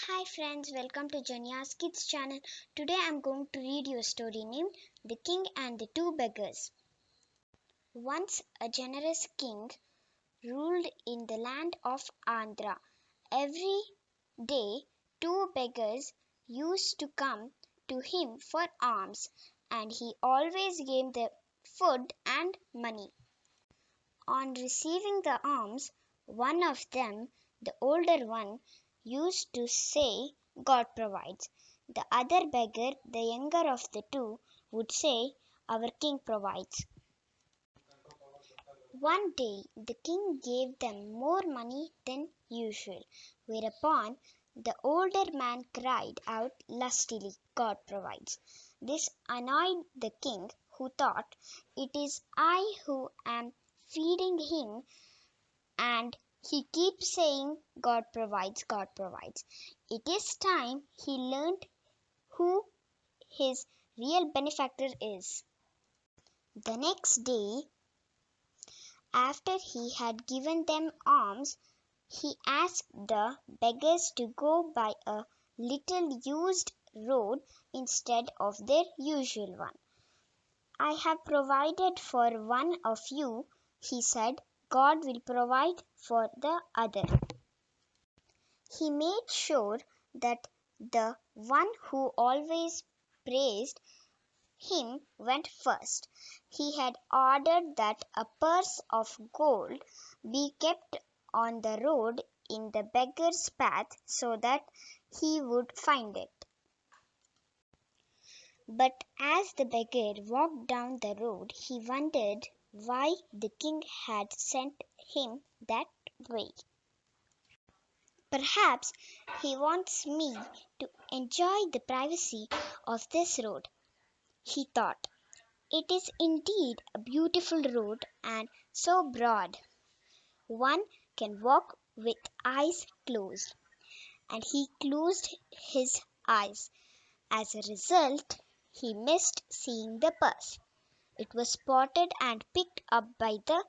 Hi friends, welcome to Janya's Kids channel. Today I'm going to read you a story named The King and the Two Beggars. Once a generous king ruled in the land of Andhra. Every day, two beggars used to come to him for alms, and he always gave them food and money. On receiving the alms, one of them, the older one, used to say, God provides. The other beggar, the younger of the two, would say, Our king provides. One day the king gave them more money than usual, whereupon the older man cried out lustily, God provides. This annoyed the king, who thought, It is I who am feeding him, and he keeps saying, God provides, God provides. It is time he learned who his real benefactor is. The next day, after he had given them alms, he asked the beggars to go by a little used road instead of their usual one. I have provided for one of you, he said. God will provide for the other. He made sure that the one who always praised him went first. He had ordered that a purse of gold be kept on the road in the beggar's path so that he would find it. But as the beggar walked down the road, he wondered why the king had sent him that way. Perhaps he wants me to enjoy the privacy of this road, he thought. It is indeed a beautiful road and so broad. One can walk with eyes closed. And he closed his eyes. As a result, he missed seeing the purse. It was spotted and picked up by the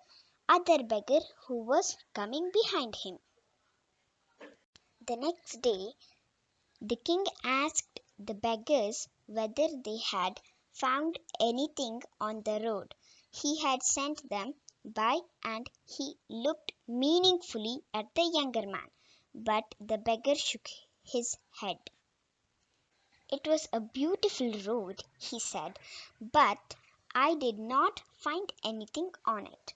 other beggar who was coming behind him. The next day, the king asked the beggars whether they had found anything on the road he had sent them by, and he looked meaningfully at the younger man, but the beggar shook his head. It was a beautiful road, he said, but I did not find anything on it.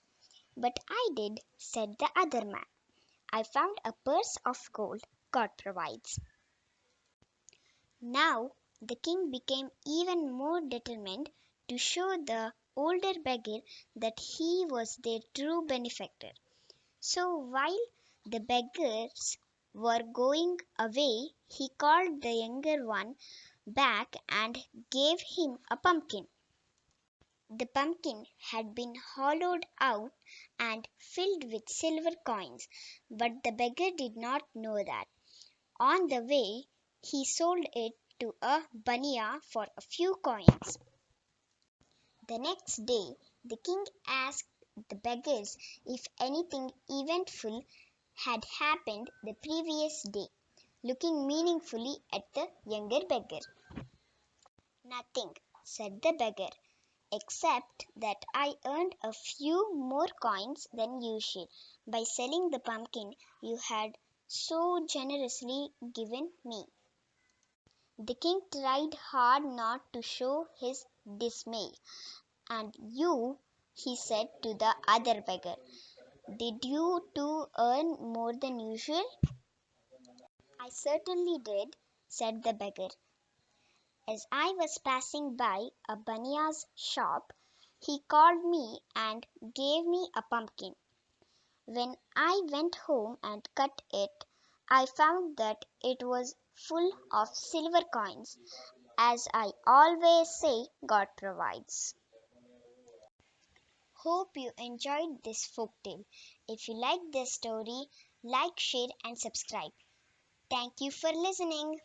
But I did, said the other man. I found a purse of gold. God provides. Now the king became even more determined to show the older beggar that he was their true benefactor. So while the beggars were going away, he called the younger one back and gave him a pumpkin. The pumpkin had been hollowed out and filled with silver coins, but the beggar did not know that. On the way, he sold it to a baniya for a few coins. The next day, the king asked the beggars if anything eventful had happened the previous day, looking meaningfully at the younger beggar. Nothing, said the beggar, except that I earned a few more coins than usual by selling the pumpkin you had so generously given me. The king tried hard not to show his dismay. And you, he said to the other beggar, did you too earn more than usual? I certainly did, said the beggar. As I was passing by a baniya's shop, he called me and gave me a pumpkin. When I went home and cut it, I found that it was full of silver coins. As I always say, God provides. Hope you enjoyed this folktale. If you like this story, like, share, and subscribe. Thank you for listening.